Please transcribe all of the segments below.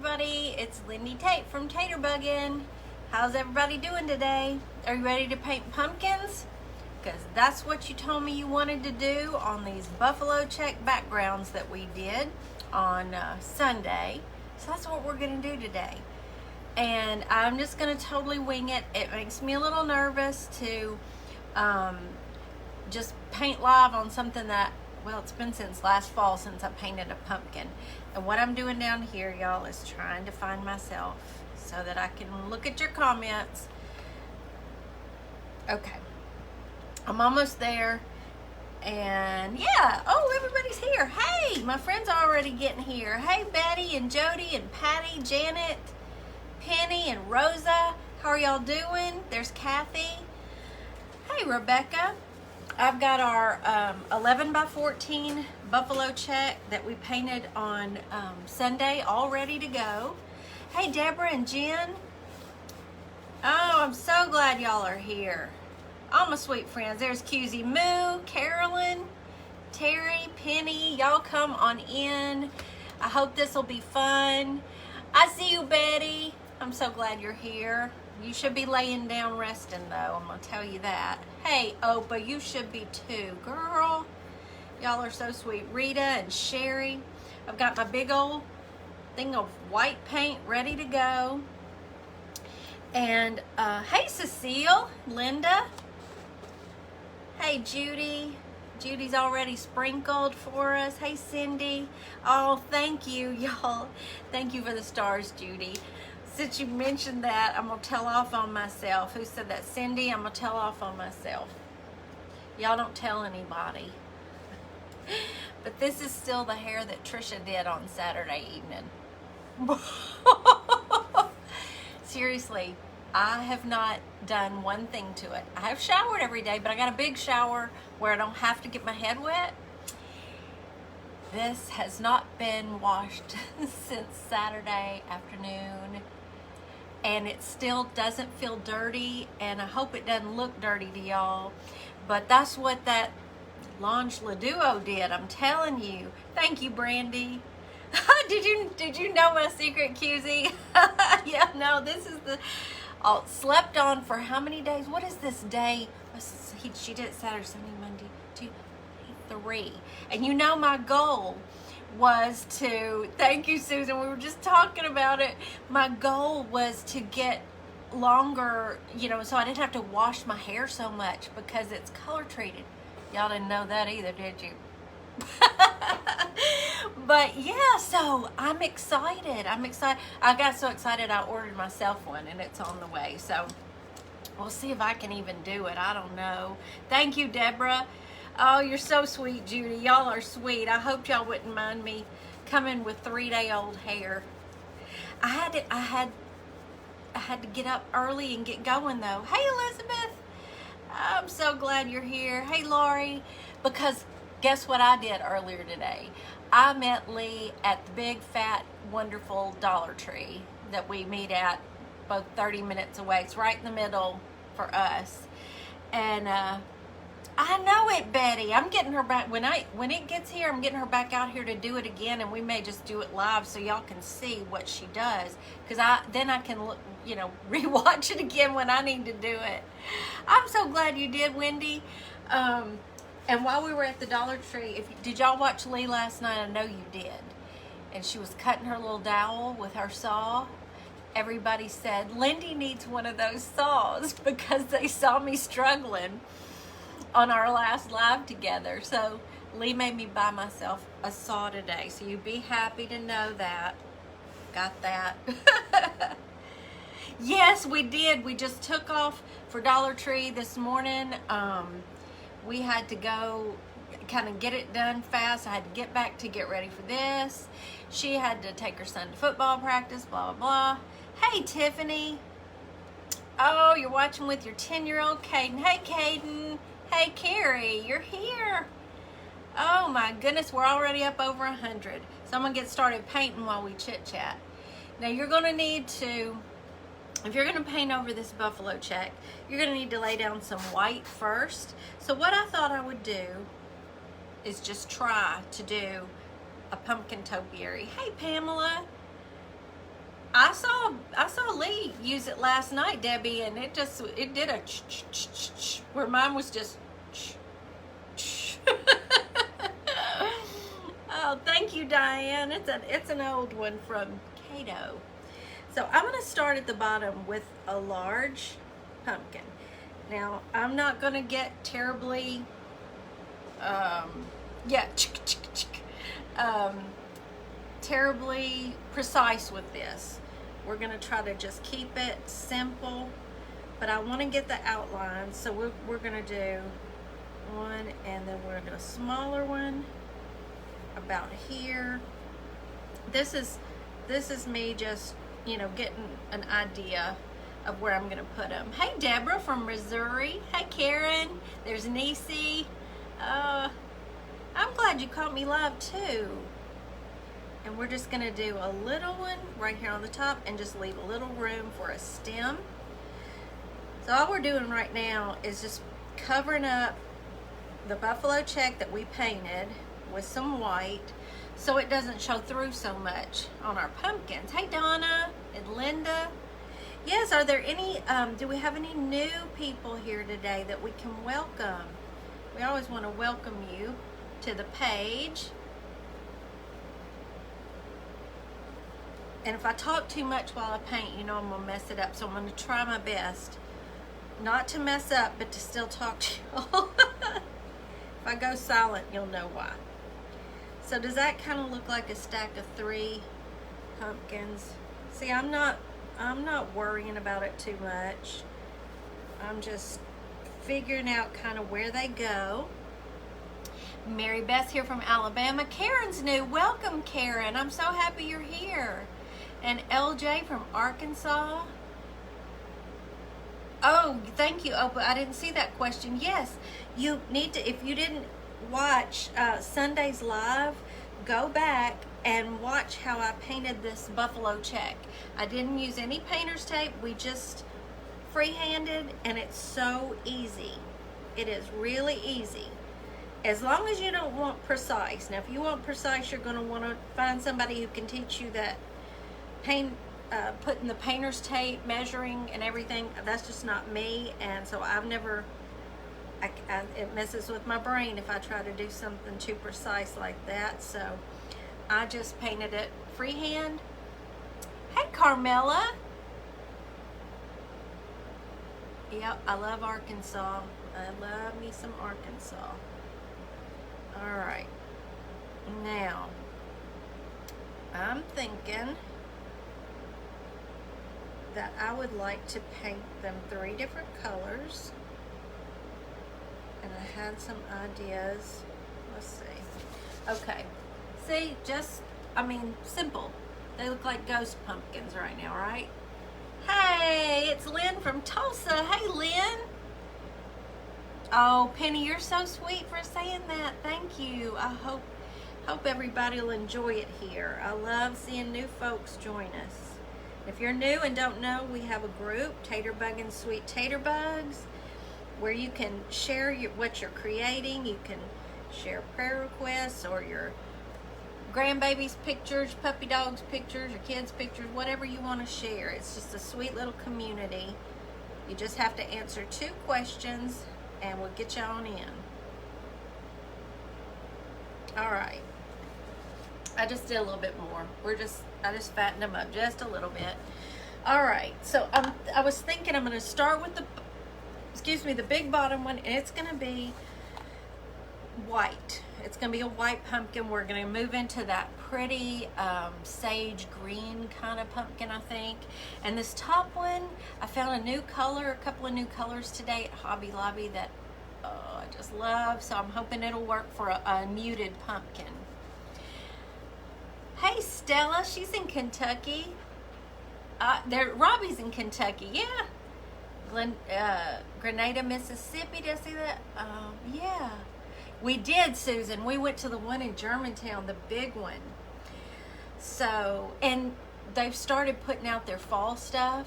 everybody, it's Lindy Tate from Tater Buggin'. How's everybody doing today? Are you ready to paint pumpkins? Because that's what you told me you wanted to do on these buffalo check backgrounds that we did on Sunday. So that's what we're going to do today. And I'm just going to totally wing it. It makes me a little nervous to just paint live on something that, well, it's been since last fall since I painted a pumpkin. And what I'm doing down here, y'all, is trying to find myself so that I can look at your comments. Okay. I'm almost there. And yeah, oh, everybody's here. Hey, my friends are already getting here. Hey, Betty and Jody and Patty, Janet, Penny and Rosa. How are y'all doing? There's Kathy. Hey, Rebecca. I've got our 11 by 14 buffalo check that we painted on Sunday all ready to go. Hey, Deborah and Jen. Oh, I'm so glad y'all are here. All my sweet friends. There's QZ Moo, Carolyn, Terry, Penny. Y'all come on in. I hope this will be fun. I see you, Betty. I'm so glad you're here. You should be laying down resting, though. I'm going to tell you that. Hey, Opa, you should be too. Girl, y'all are so sweet. Rita and Sherry. I've got my big old thing of white paint ready to go. And, hey, Cecile, Linda. Hey, Judy. Judy's already sprinkled for us. Hey, Cindy. Oh, thank you, y'all. Thank you for the stars, Judy. Since you mentioned that, I'm going to tell off on myself. Who said that? Cindy, I'm going to tell off on myself. Y'all don't tell anybody. But this is still the hair that Trisha did on Saturday evening. Seriously, I have not done one thing to it. I have showered every day, but I got a big shower where I don't have to get my head wet. This has not been washed since Saturday afternoon. And it still doesn't feel dirty, and I hope it doesn't look dirty to y'all. But that's what that Lange Laduo did, I'm telling you. Thank you, Brandy. Did you know my secret, QZ? Yeah, no, this is the slept on for how many days? What is this day? She did it Saturday, Sunday, Monday, 2, 3. And you know my goal was to, thank you, Susan, we were just talking about it. My goal was to get longer, you know, so I didn't have to wash my hair so much because it's color treated. Y'all didn't know that either, did you? But yeah, so I'm excited. I got so excited I ordered myself one, and it's on the way. So we'll see if I can even do it. I don't know. Thank you, Deborah. Oh, you're so sweet, Judy. Y'all are sweet. I hope y'all wouldn't mind me coming with 3-day-old hair. I had to get up early and get going, though. Hey, Elizabeth. I'm so glad you're here. Hey, Lori. Because guess what I did earlier today? I met Lee at the big, fat, wonderful Dollar Tree that we meet at both 30 minutes away. It's right in the middle for us. And, I know it, Betty. I'm getting her back when it gets here. I'm getting her back out here to do it again, and we may just do it live so y'all can see what she does. Because then I can look, you know, rewatch it again when I need to do it. I'm so glad you did, Wendy. And while we were at the Dollar Tree, did y'all watch Lee last night? I know you did. And she was cutting her little dowel with her saw. Everybody said Lindy needs one of those saws because they saw me struggling on our last live together. So Lee made me buy myself a saw today. So you'd be happy to know that. Got that. Yes, we did. We just took off for Dollar Tree this morning. We had to go kind of get it done fast. I had to get back to get ready for this. She had to take her son to football practice, blah, blah, blah. Hey, Tiffany. Oh, you're watching with your 10-year-old Caden. Hey, Caden. Hey, Carrie, you're here. Oh, my goodness, we're already up over 100. So I'm going to get started painting while we chit-chat. Now, you're going to need to, if you're going to paint over this buffalo check, you're going to need to lay down some white first. So what I thought I would do is just try to do a pumpkin topiary. Hey, Pamela. I saw Lee use it last night, Debbie, and it did a where mine was just Oh, thank you, Diane. It's an old one from Cato. So I'm going to start at the bottom with a large pumpkin. Now, I'm not going to get terribly, terribly precise with this. We're going to try to just keep it simple, but I want to get the outline. So we're going to do one, and then we're going to do a smaller one about here. This is me just, getting an idea of where I'm gonna put them. Hey, Deborah from Missouri. Hey, Karen. There's Nisi. I'm glad you caught me live too. And we're just gonna do a little one right here on the top and just leave a little room for a stem. So all we're doing right now is just covering up the buffalo check that we painted with some white so it doesn't show through so much on our pumpkins. Hey, Donna and Linda. Yes, are there any, do we have any new people here today that we can welcome? We always want to welcome you to the page. And if I talk too much while I paint, I'm going to mess it up. So I'm going to try my best not to mess up, but to still talk to y'all. If I go silent, you'll know why. So does that kind of look like a stack of 3 pumpkins? See, I'm not worrying about it too much. I'm just figuring out kind of where they go. Mary Beth here from Alabama. Karen's new. Welcome, Karen. I'm so happy you're here. And LJ from Arkansas. Oh, thank you. Oh, but I didn't see that question. Yes, you need to, if you didn't watch Sunday's live, go back and watch how I painted this buffalo check. I didn't use any painter's tape. We just freehanded, and it's so easy. It is really easy. As long as you don't want precise. Now, if you want precise, you're going to want to find somebody who can teach you that putting the painter's tape, measuring and everything. That's just not me, and so I've never, it messes with my brain if I try to do something too precise like that. So I just painted it freehand. Hey, Carmela. Yep, I love Arkansas. I love me some Arkansas. All right. Now, I'm thinking that I would like to paint them 3 different colors. And I had some ideas. Let's see. Okay. See, simple. They look like ghost pumpkins right now, right? Hey, it's Lynn from Tulsa. Hey, Lynn. Oh, Penny, you're so sweet for saying that. Thank you. I hope everybody will enjoy it here. I love seeing new folks join us. If you're new and don't know, we have a group, Tater Bug and Sweet Tater Bugs, where you can share what you're creating. You can share prayer requests or your grandbabies' pictures, puppy dogs' pictures, your kids' pictures, whatever you want to share. It's just a sweet little community. You just have to answer 2 questions and we'll get you on in. All right. I just did a little bit more. I just fattened them up just a little bit. All right. So I was thinking I'm going to start with the big bottom one, and it's going to be white. It's going to be a white pumpkin. We're going to move into that pretty sage green kind of pumpkin, I think. And this top one, I found a couple of new colors today at Hobby Lobby that I just love. So I'm hoping it'll work for a muted pumpkin. Hey, Stella, she's in Kentucky. Robbie's in Kentucky, yeah. Grenada, Mississippi, did I see that? Yeah. We did, Susan. We went to the one in Germantown, the big one. So, and they've started putting out their fall stuff.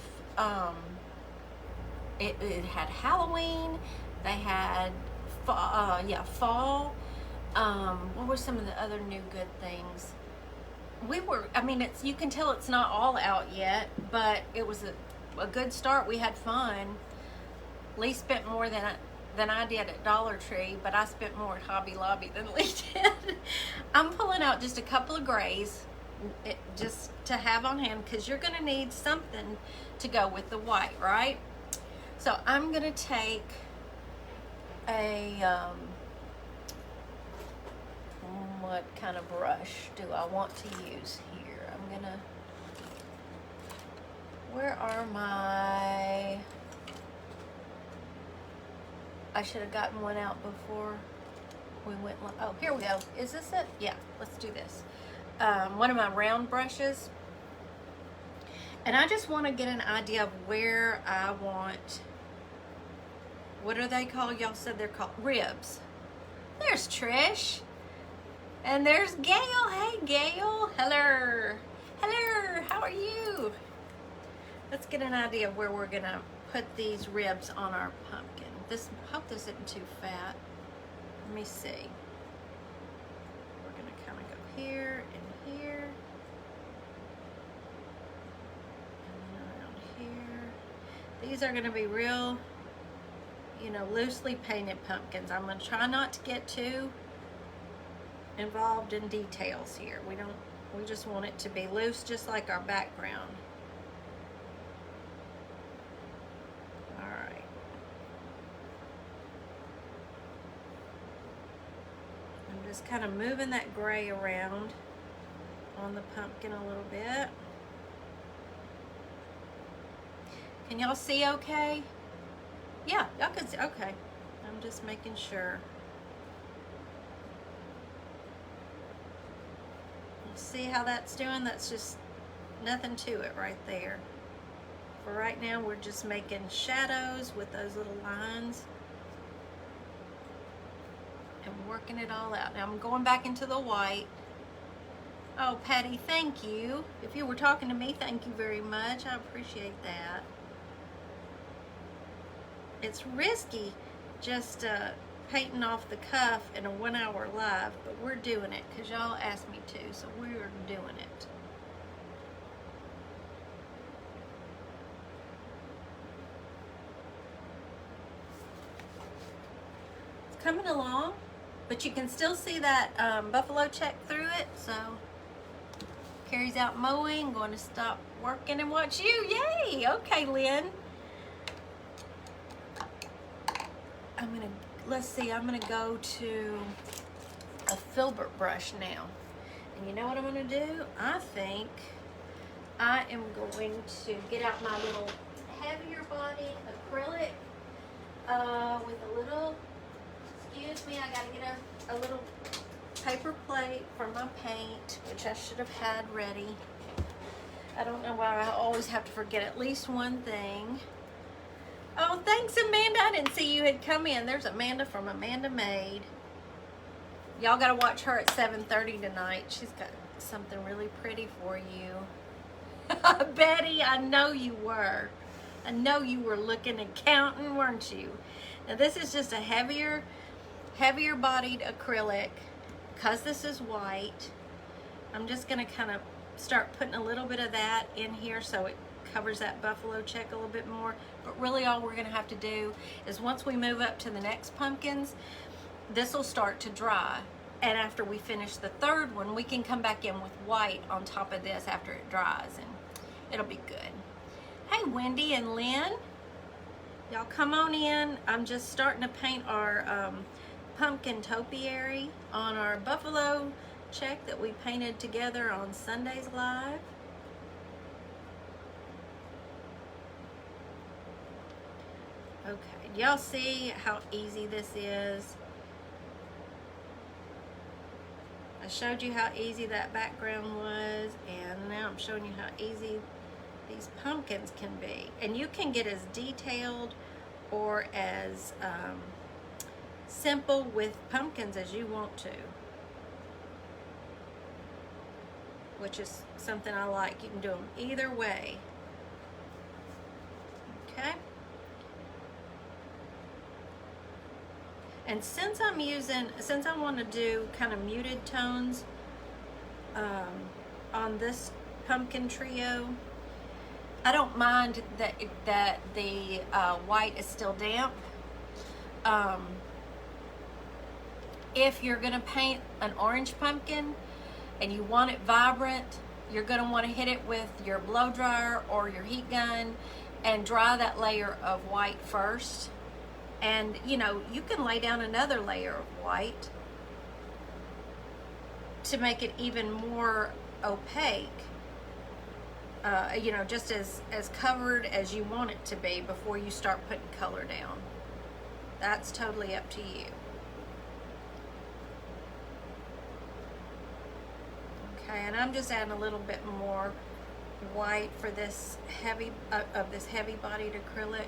It had Halloween. They had, fall. What were some of the other new good things? I mean, you can tell it's not all out yet, but it was a good start. We had fun. Lee spent more than I did at Dollar Tree, but I spent more at Hobby Lobby than Lee did. I'm pulling out just a couple of grays just to have on hand, because you're going to need something to go with the white, right? So I'm going to take a, what kind of brush do I want to use here? I'm going to, where are my, I should have gotten one out before we went, oh, here we go. Is this it? Yeah, let's do this. One of my round brushes. And I just want to get an idea of where I want, what are they called? Y'all said they're called ribs. There's Trish. And there's Gail. Hey, Gail. Hello. Hello. How are you? Let's get an idea of where we're going to put these ribs on our pumpkin. Hope this isn't too fat. Let me see. We're going to kind of go here and here. And around here. These are going to be real, you know, loosely painted pumpkins. I'm going to try not to get too involved in details here. We just want it to be loose, just like our background. All right. I'm just kind of moving that gray around on the pumpkin a little bit. Can y'all see okay? Yeah, y'all can see, okay. I'm just making sure. See how that's doing? That's just nothing to it right there. For right now, we're just making shadows with those little lines and working it all out. Now I'm going back into the white. Oh, Patty, thank you. If you were talking to me, thank you very much. I appreciate that. It's risky just painting off the cuff in a 1 hour live, but we're doing it because y'all asked me to, so we're doing it. It's coming along, but you can still see that buffalo check through it, so Carrie's out mowing, going to stop working and watch you. Yay! Okay, Lynn. Let's see, I'm gonna go to a filbert brush now. And you know what I'm gonna do? I think I am going to get out my little heavier body acrylic with a little, excuse me, I gotta get a little paper plate for my paint, which I should have had ready. I don't know why I always have to forget at least one thing. Oh, thanks, Amanda. I didn't see you had come in. There's Amanda from Amanda Made. Y'all got to watch her at 7:30 tonight. She's got something really pretty for you. Betty, I know you were. I know you were looking and counting, weren't you? Now, this is just a heavier bodied acrylic. Because this is white, I'm just going to kind of start putting a little bit of that in here so it covers that buffalo check a little bit more. But really all we're going to have to do is once we move up to the next pumpkins, this will start to dry. And after we finish the third one, we can come back in with white on top of this after it dries, and it'll be good. Hey, Wendy and Lynn. Y'all come on in. I'm just starting to paint our pumpkin topiary on our buffalo check that we painted together on Sunday's Live. Okay, y'all see how easy this is? I showed you how easy that background was, and now I'm showing you how easy these pumpkins can be. And you can get as detailed or as simple with pumpkins as you want to, which is something I like. You can do them either way. Okay. And since I want to do kind of muted tones, on this pumpkin trio. I don't mind that the white is still damp. If you're gonna paint an orange pumpkin and you want it vibrant, you're gonna want to hit it with your blow dryer or your heat gun and dry that layer of white first. And you know, you can lay down another layer of white to make it even more opaque. You know, just as covered as you want it to be before you start putting color down. That's totally up to you. Okay, and I'm just adding a little bit more white for this heavy of this heavy bodied acrylic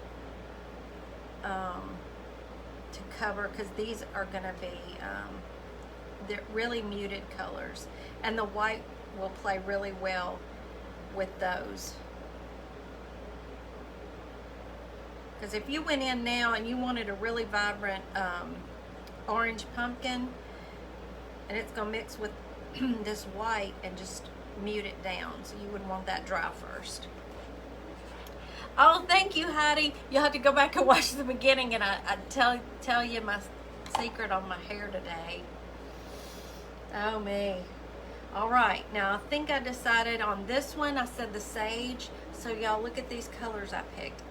to cover, because these are going to be they're really muted colors, and the white will play really well with those. Because if you went in now and you wanted a really vibrant orange pumpkin, and it's going to mix with this white and just mute it down, so you would want that dry first. Oh, thank you, Heidi. You'll have to go back and watch the beginning, and I tell you my secret on my hair today. Oh me. All right, now I think I decided on this one. I said the sage. So y'all look at these colors I picked.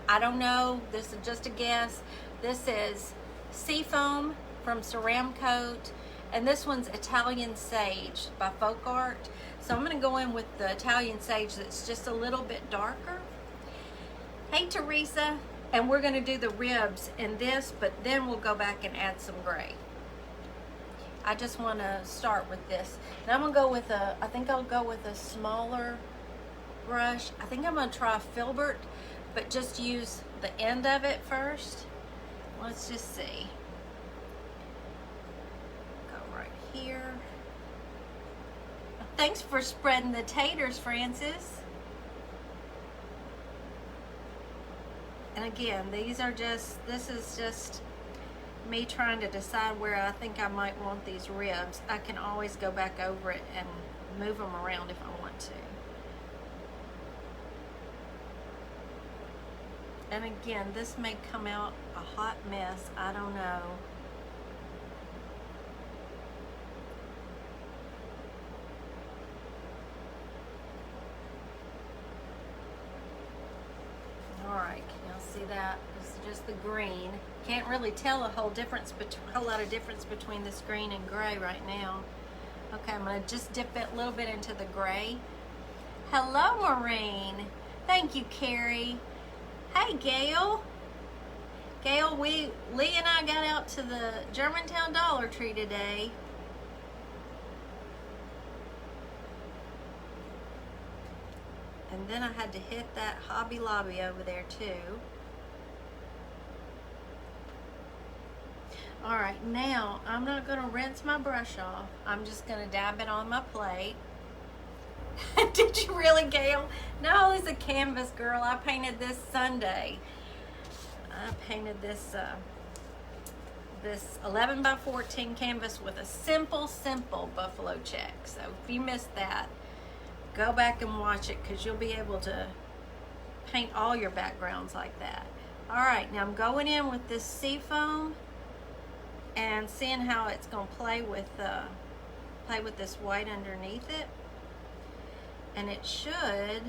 I don't know, this is just a guess. This is Seafoam from Ceramcoat, and this one's Italian Sage by Folk Art. So I'm gonna go in with the Italian Sage that's just a little bit darker. Hey Teresa, and we're gonna do the ribs in this, but then we'll go back and add some gray. I just want to start with this. Now I'm going to go with I think I'll go with a smaller brush. I think I'm going to try a filbert, but just use the end of it first. Let's just see. Go right here. Thanks for spreading the taters, Francis. And again, this is just me trying to decide where I think I might want these ribs. I can always go back over it and move them around if I want to. And again, this may come out a hot mess. I don't know. All right, can y'all see that? This is just the green. Can't really tell a whole lot of difference between this green and gray right now. Okay, I'm gonna just dip it a little bit into the gray. Hello, Maureen. Thank you, Carrie. Hey, Gail. Gail, Lee and I got out to the Germantown Dollar Tree today. And then I had to hit that Hobby Lobby over there too. All right, now I'm not gonna rinse my brush off. I'm just gonna dab it on my plate. Did you really, Gail? No, it's a canvas, girl. I painted this Sunday. I painted this this 11 by 14 canvas with a simple buffalo check. So if you missed that, go back and watch it, because you'll be able to paint all your backgrounds like that. All right, now I'm going in with this Seafoam and seeing how it's going to play with this white underneath it. And it should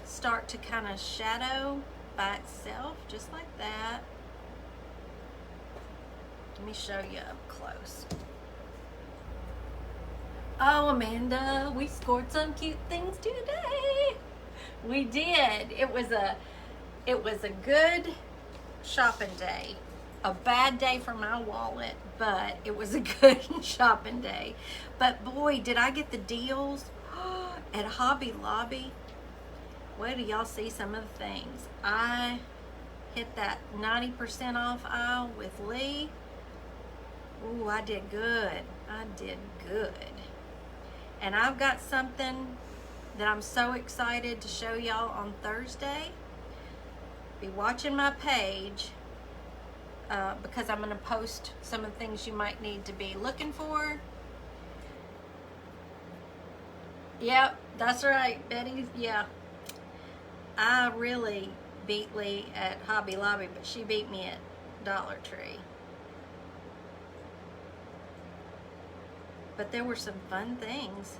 start to kind of shadow by itself, just like that. Let me show you up close. Oh, Amanda, we scored some cute things today. We did. It was a good shopping day. A bad day for my wallet, but it was a good shopping day. But boy, did I get the deals at Hobby Lobby. Wait till y'all see some of the things. I hit that 90% off aisle with Lee. Ooh, I did good. I did good. And I've got something that I'm so excited to show y'all on Thursday. Be watching my page because I'm going to post some of the things you might need to be looking for. Yep, That's right, Betty. Yeah. I really beat Lee at Hobby Lobby, but she beat me at Dollar Tree. But there were some fun things.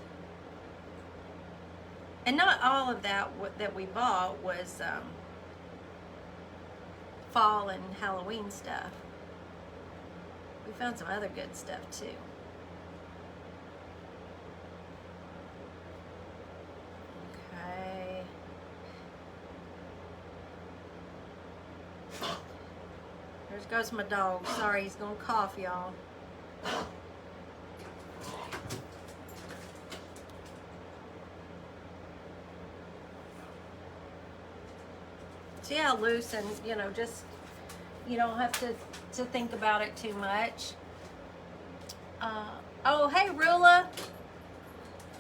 And not all of that that we bought was fall and Halloween stuff. We found some other good stuff too. Okay. There goes my dog. Sorry, he's gonna cough, y'all. See how loose and, you know, just, you don't have to think about it too much. Oh, hey, Rula.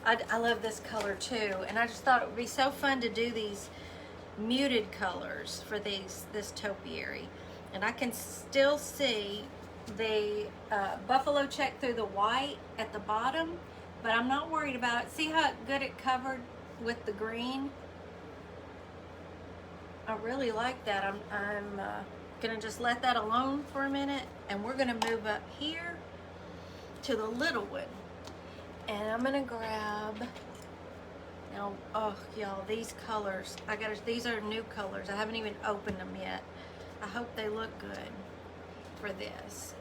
I love this color too. And I just thought it would be so fun to do these muted colors for this topiary. And I can still see the buffalo check through the white at the bottom, but I'm not worried about it. See how good it covered with the green? I really like that. I'm gonna just let that alone for a minute, and we're gonna move up here to the little one. And I'm gonna grab, now, oh y'all, these colors, these are new colors. I haven't even opened them yet. I hope they look good for this.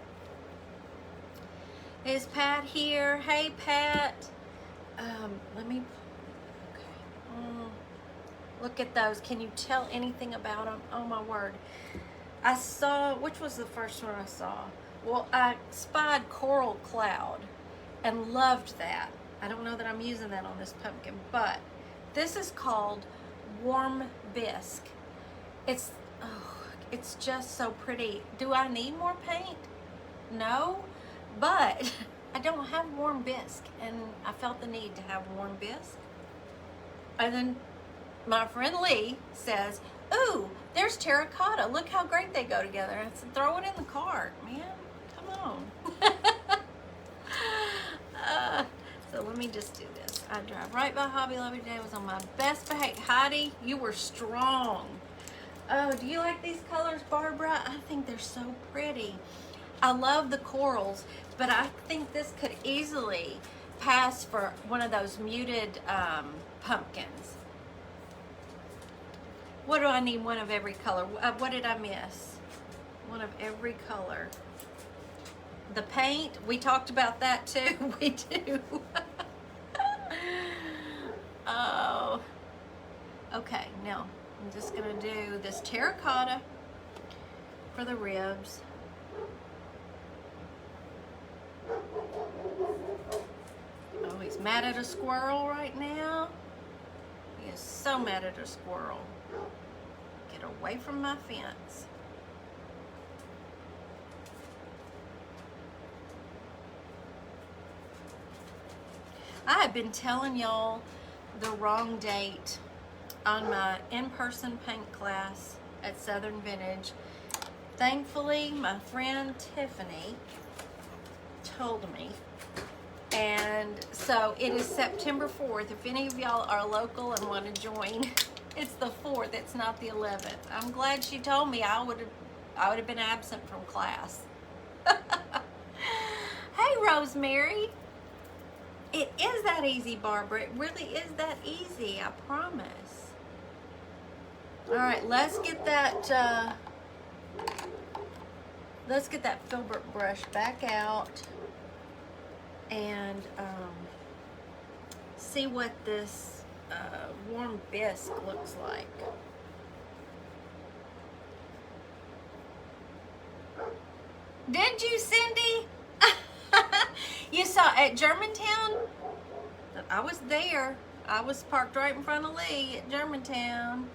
Is Pat here? Hey, Pat. Let me, okay. Look at those. Can you tell anything about them? Oh my word. I saw, which was the first one I saw? Well, I spied Coral Cloud and loved that. I don't know that I'm using that on this pumpkin, but this is called Warm Bisque. It's just so pretty. Do I need more paint? No, but I don't have Warm Bisque, and I felt the need to have Warm Bisque. And then my friend Lee says, ooh, there's terracotta. Look how great they go together. I said, throw it in the cart, man. Come on. So let me just do this. I drive right by Hobby Lobby today. I was on my best behavior. Heidi, you were strong. Oh, do you like these colors, Barbara? I think they're so pretty. I love the corals, but I think this could easily pass for one of those muted pumpkins. What do I need? One of every color. What did I miss? One of every color. The paint, we talked about that too. We do. Oh. Okay, now I'm just gonna do this terracotta for the ribs. Oh, he's mad at a squirrel right now. He is so mad at a squirrel. Get away from my fence. I have been telling y'all the wrong date on my in-person paint class at Southern Vintage. Thankfully, my friend Tiffany told me. And so it is September 4th. If any of y'all are local and want to join, it's the 4th. It's not the 11th. I'm glad she told me. I would have been absent from class. Hey, Rosemary. It is that easy, Barbara. It really is that easy. I promise. All right, let's get that. Let's get that filbert brush back out and see what this warm bisque looks like. Did you, Cindy? You saw at Germantown? I was there. I was parked right in front of Lee at Germantown.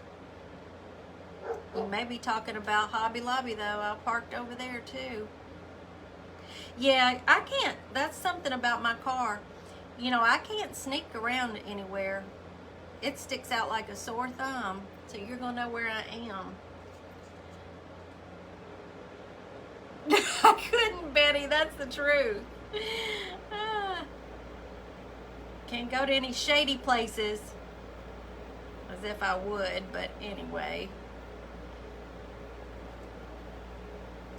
You may be talking about Hobby Lobby though. I parked over there too. Yeah, I can't. That's something about my car. You know, I can't sneak around anywhere. It sticks out like a sore thumb. So you're going to know where I am. I couldn't, Betty. That's the truth. Can't go to any shady places. As if I would, but anyway.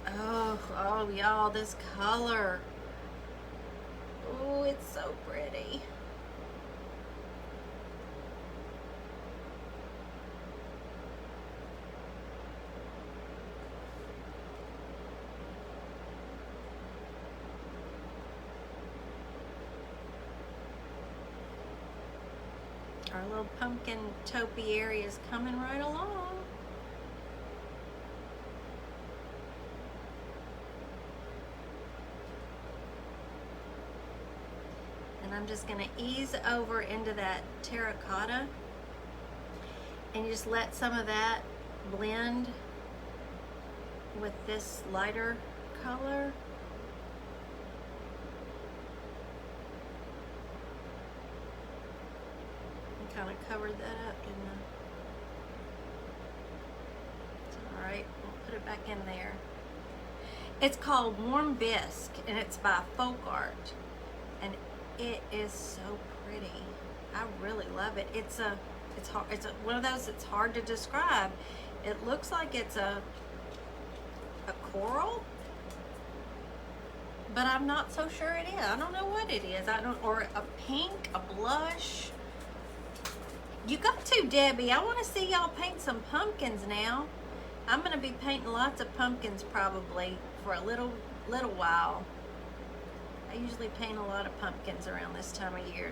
Oh, y'all, this color. Oh, it's so pretty. Our little pumpkin topiary is coming right along. And I'm just going to ease over into that terracotta and just let some of that blend with this lighter color. Kind of covered that up, didn't I? It's all right. We'll put it back in there. It's called Warm Bisque, and it's by Folk Art, and it is so pretty. I really love it. It's one of those that's hard to describe. It looks like it's a coral, but I'm not so sure it is. I don't know what it is. Or a pink, a blush. You got to, Debbie. I want to see y'all paint some pumpkins now. I'm going to be painting lots of pumpkins probably for a little while. I usually paint a lot of pumpkins around this time of year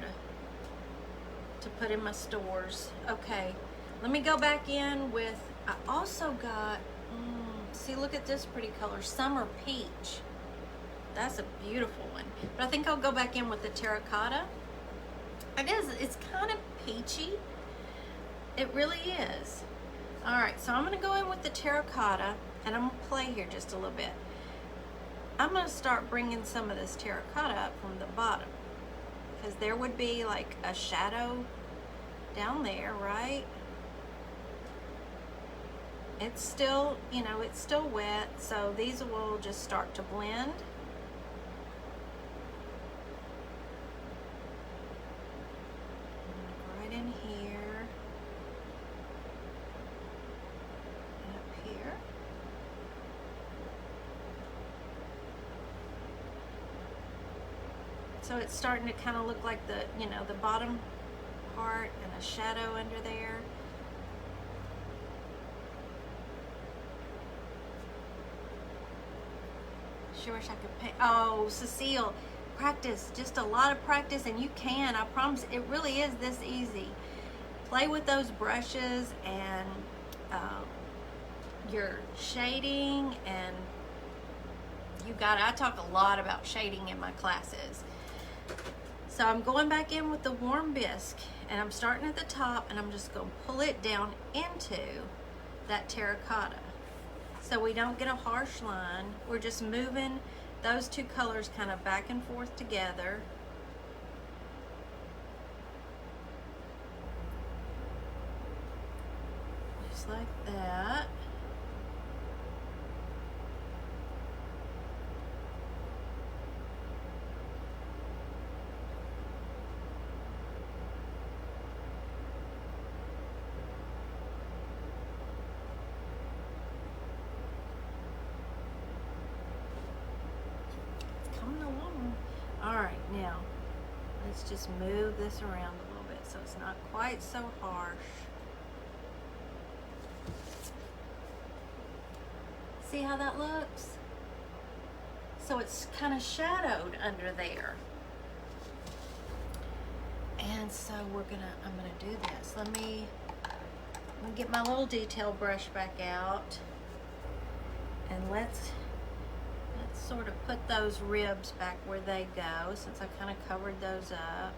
to put in my stores. Okay, let me go back in with, I also got, see, look at this pretty color, Summer Peach. That's a beautiful one. But I think I'll go back in with the terracotta. It's kind of peachy. It really is. All right, so I'm gonna go in with the terracotta and I'm gonna play here just a little bit. I'm gonna start bringing some of this terracotta up from the bottom because there would be like a shadow down there, right? It's still, it's still wet, so these will just start to blend. Right in here. So it's starting to kind of look like the bottom part and a shadow under there. Sure wish I could paint. Oh, Cecile, practice, just a lot of practice, and you can, I promise, it really is this easy. Play with those brushes and your shading, and I talk a lot about shading in my classes. So I'm going back in with the Warm Bisque, and I'm starting at the top, and I'm just going to pull it down into that terracotta so we don't get a harsh line. We're just moving those two colors kind of back and forth together. Just like that. All right, now let's just move this around a little bit so it's not quite so harsh. See how that looks? So it's kind of shadowed under there. And so I'm gonna do this. Let me get my little detail brush back out, and let's sort of put those ribs back where they go, since I kind of covered those up.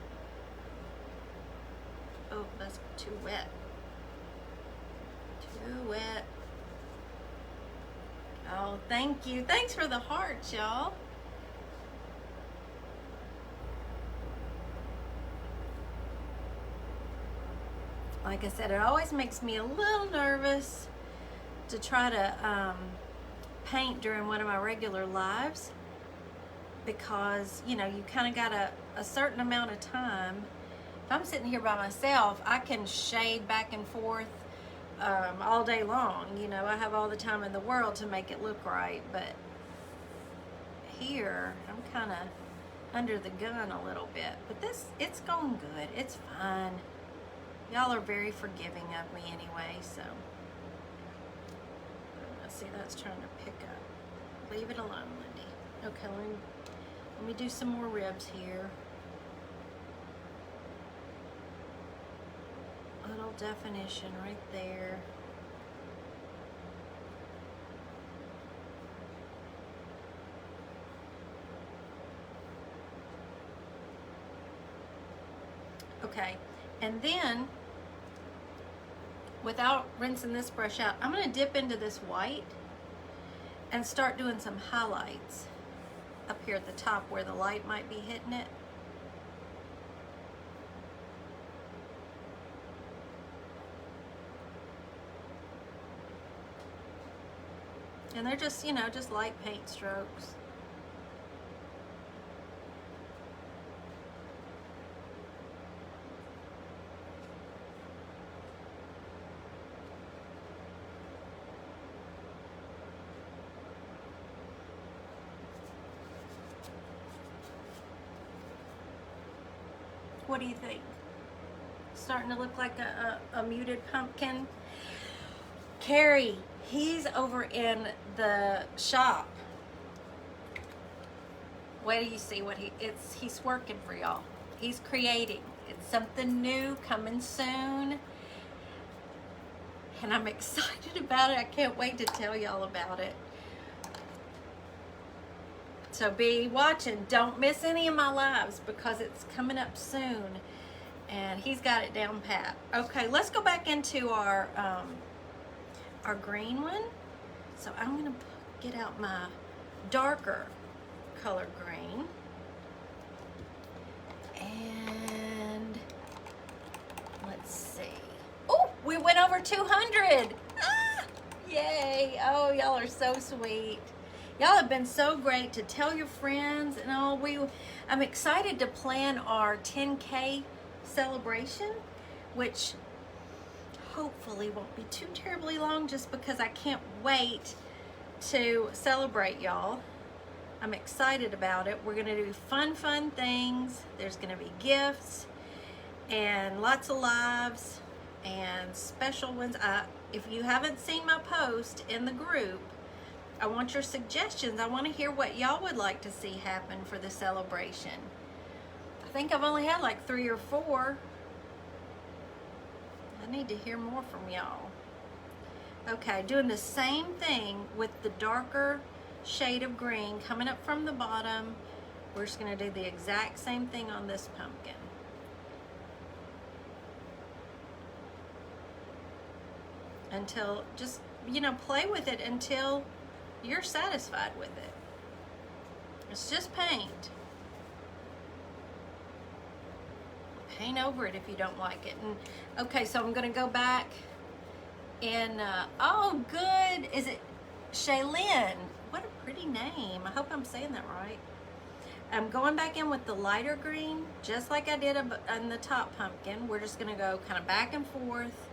Oh, that's too wet. Too wet. Oh, thank you. Thanks for the hearts, y'all. Like I said, it always makes me a little nervous to try to paint during one of my regular lives, because you kind of got a certain amount of time, If I'm sitting here by myself, I can shade back and forth all day long. You know, I have all the time in the world to make it look right, but here I'm kind of under the gun a little bit. But it's going good. It's fine. Y'all are very forgiving of me anyway, so. Let's see, that's trying to pick up. Leave it alone, Lindy. Okay, let me do some more ribs here. Little definition right there. Okay, and then without rinsing this brush out, I'm going to dip into this white and start doing some highlights up here at the top where the light might be hitting it. And they're just, you know, just light paint strokes. What do you think? Starting to look like a muted pumpkin? Carrie, he's over in the shop. Wait till you see what he's working for y'all. He's creating. It's something new coming soon. And I'm excited about it. I can't wait to tell y'all about it. So be watching. Don't miss any of my lives because it's coming up soon. And he's got it down pat. Okay, let's go back into our green one. So I'm gonna get out my darker color green. And let's see. Oh, we went over 200. Ah, yay. Oh, y'all are so sweet. Y'all have been so great to tell your friends and all. I'm excited to plan our 10K celebration, which hopefully won't be too terribly long just because I can't wait to celebrate y'all. I'm excited about it. We're going to do fun things. There's going to be gifts and lots of lives and special ones. If you haven't seen my post in the group, I want your suggestions. I want to hear what y'all would like to see happen for the celebration. I think I've only had like 3 or 4. I need to hear more from y'all. Okay, doing the same thing with the darker shade of green coming up from the bottom. We're just going to do the exact same thing on this pumpkin. Until, just, you know, play with it until you're satisfied with it. It's just paint. Paint over it if you don't like it. And okay, so I'm going to go back and oh, good. Is it Shaylin? What a pretty name. I hope I'm saying that right. I'm going back in with the lighter green, just like I did on the top pumpkin. We're just going to go kind of back and forth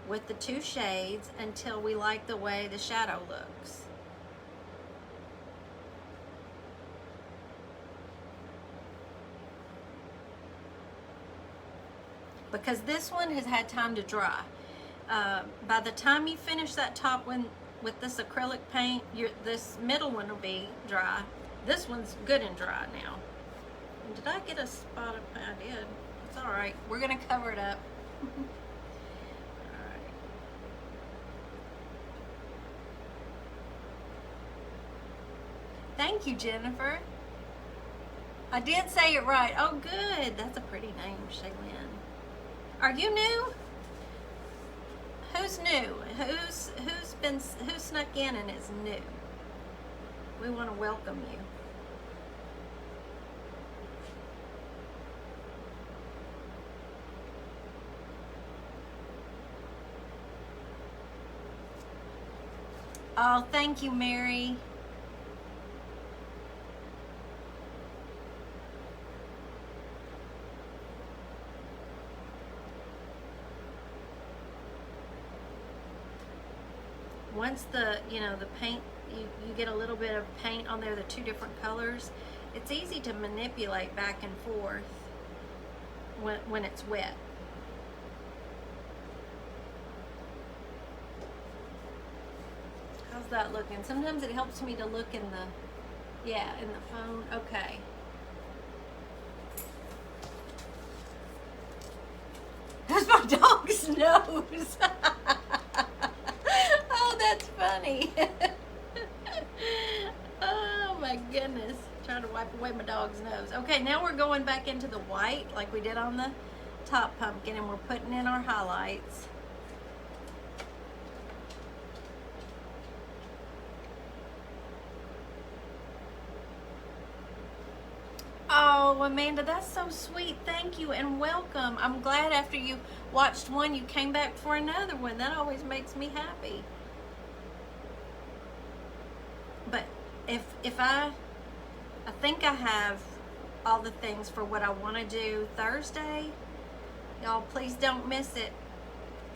with the 2 shades until we like the way the shadow looks. Because this one has had time to dry. By the time you finish that top one with this acrylic paint, this middle one will be dry. This one's good and dry now. Did I get a spot of paint? I did. It's all right. We're gonna cover it up. All right. Thank you, Jennifer. I did say it right. Oh, good. That's a pretty name, Shaylin. Are you new? Who's new? Who's snuck in and is new? We want to welcome you. Oh, thank you, Mary. once the, the paint, you get a little bit of paint on there, the two different colors, it's easy to manipulate back and forth when it's wet. How's that looking? Sometimes it helps me to look in the, in the phone. Okay. That's my dog's nose. Oh, that's funny. Oh my goodness. Trying to wipe away my dog's nose. Okay, now we're going back into the white like we did on the top pumpkin, and we're putting in our highlights. Oh, Amanda, that's so sweet. Thank you and welcome. I'm glad after you watched one, you came back for another one. That always makes me happy. But if I think I have all the things for what I want to do Thursday. Y'all, please don't miss it.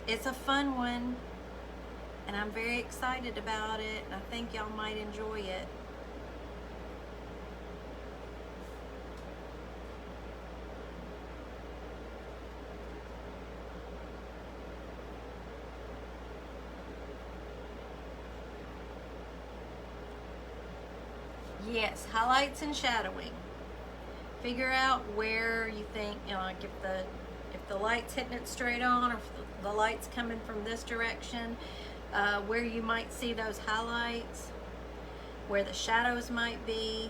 It's a fun one, and I'm very excited about it, and I think y'all might enjoy it. Yes, highlights and shadowing. Figure out where you think, like if the light's hitting it straight on, or if the light's coming from this direction, where you might see those highlights, where the shadows might be.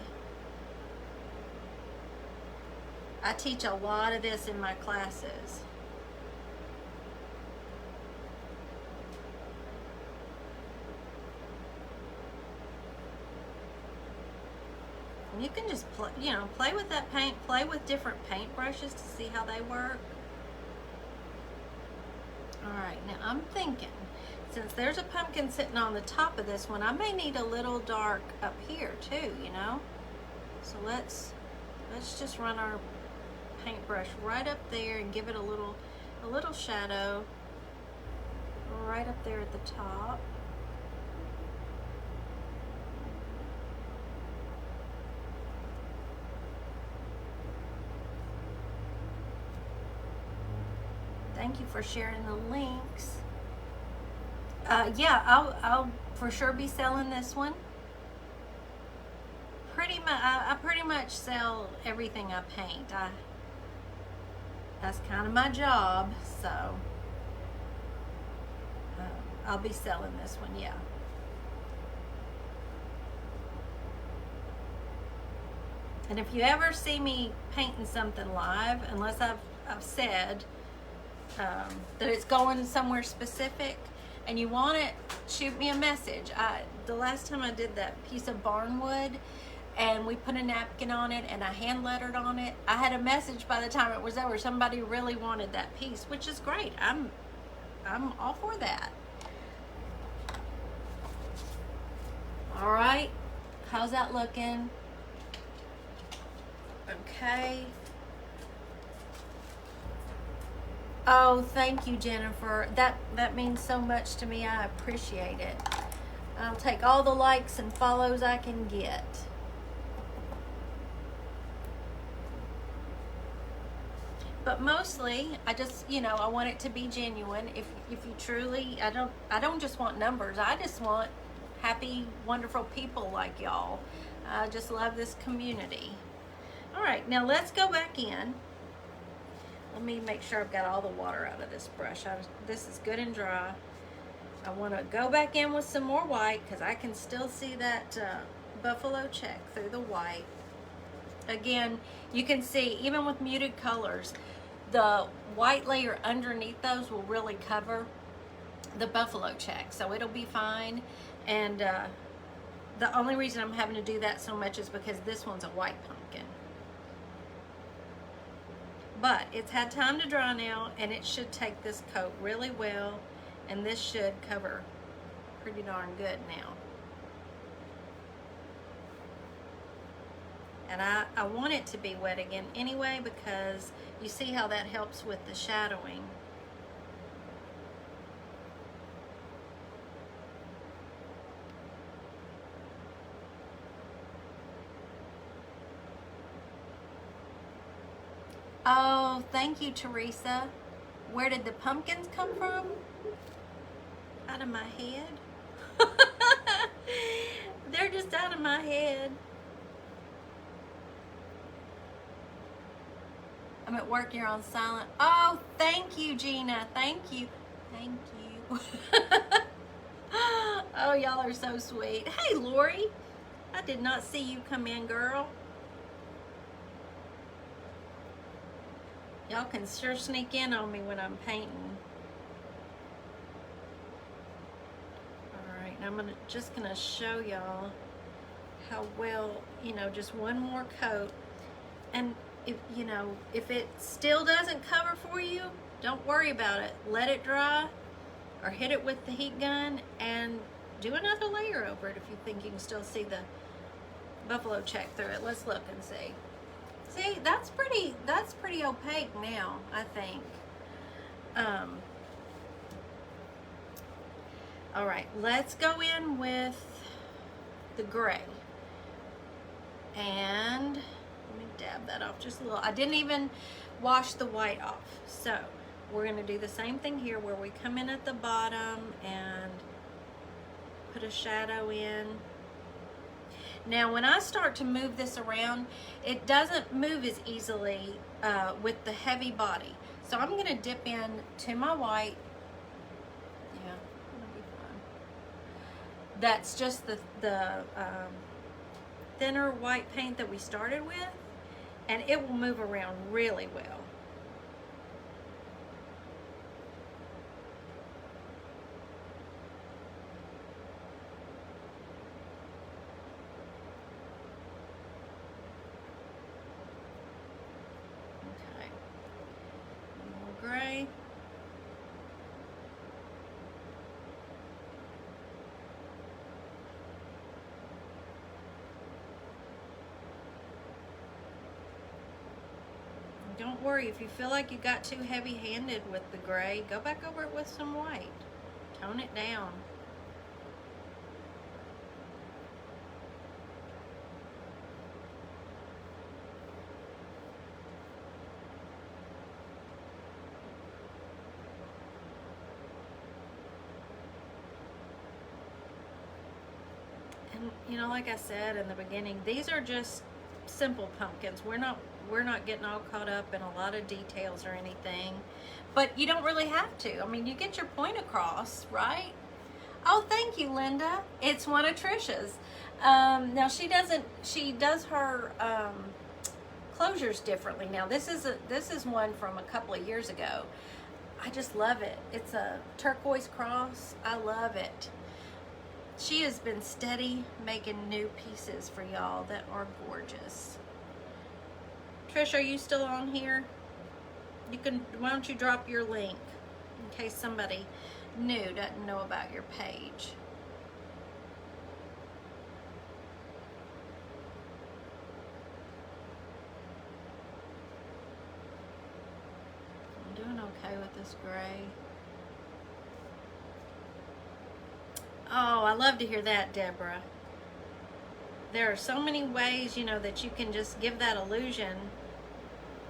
I teach a lot of this in my classes. You can just play with that paint, play with different paint brushes to see how they work. All right, now I'm thinking, since there's a pumpkin sitting on the top of this one, I may need a little dark up here too, So let's just run our paintbrush right up there and give it a little shadow right up there at the top. Thank you for sharing the links. Yeah, I'll for sure be selling this one. I pretty much sell everything I paint. That's kind of my job, so I'll be selling this one, yeah. And if you ever see me painting something live, unless I've said that it's going somewhere specific and you want it, shoot me a message. The last time I did that piece of barnwood and we put a napkin on it and I hand lettered on it, I had a message by the time it was over. Somebody really wanted that piece, which is great. I'm all for that. All right, how's that looking? Okay. Oh, thank you, Jennifer. That means so much to me. I appreciate it. I'll take all the likes and follows I can get. But mostly, I just, I want it to be genuine. If you truly, I don't just want numbers. I just want happy, wonderful people like y'all. I just love this community. All right, now let's go back in. Let me make sure I've got all the water out of this brush. This is good and dry. I want to go back in with some more white because I can still see that buffalo check through the white. Again, you can see, even with muted colors, the white layer underneath those will really cover the buffalo check, so it'll be fine. And the only reason I'm having to do that so much is because this one's a white pumpkin. But it's had time to dry now, and it should take this coat really well, and this should cover pretty darn good now. And I want it to be wet again anyway, because you see how that helps with the shadowing. Oh, thank you, Teresa. Where did the pumpkins come from? Out of my head. They're just out of my head. I'm at work, you're on silent. Oh, thank you, Gina. Thank you. Thank you. Oh, y'all are so sweet. Hey, Lori. I did not see you come in, girl. Y'all can sure sneak in on me when I'm painting. All right, and I'm just gonna show y'all how well, just one more coat. And if it still doesn't cover for you, don't worry about it. Let it dry or hit it with the heat gun and do another layer over it if you think you can still see the buffalo check through it. Let's look and see. See, that's pretty opaque now, I think. All right, let's go in with the gray. And let me dab that off just a little. I didn't even wash the white off. So we're gonna do the same thing here where we come in at the bottom and put a shadow in. Now, when I start to move this around, it doesn't move as easily with the heavy body. So I'm gonna dip in to my white. Yeah, that'll be fine. That's just the thinner white paint that we started with, and it will move around really well. Gray. Don't worry, if you feel like you got too heavy-handed with the gray, go back over it with some white. Tone it down. And like I said in the beginning, these are just simple pumpkins. We're not getting all caught up in a lot of details or anything, but you don't really have to. I mean, you get your point across, right? Oh, thank you, Linda. It's one of Trisha's. Now she does her closures differently. Now this is one from a couple of years ago. I just love it. It's a turquoise cross. I love it. She has been steady making new pieces for y'all that are gorgeous. Trish, are you still on here? Why don't you drop your link in case somebody new doesn't know about your page. I'm doing okay with this gray. Oh, I love to hear that, Deborah. There are so many ways, that you can just give that illusion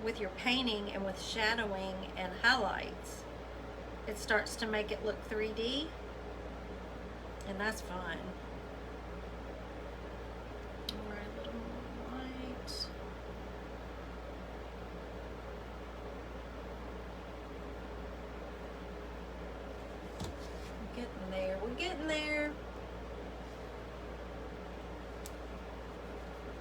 with your painting and with shadowing and highlights. It starts to make it look 3D, and that's fun. All right, a little more white. We're getting there. We're getting there.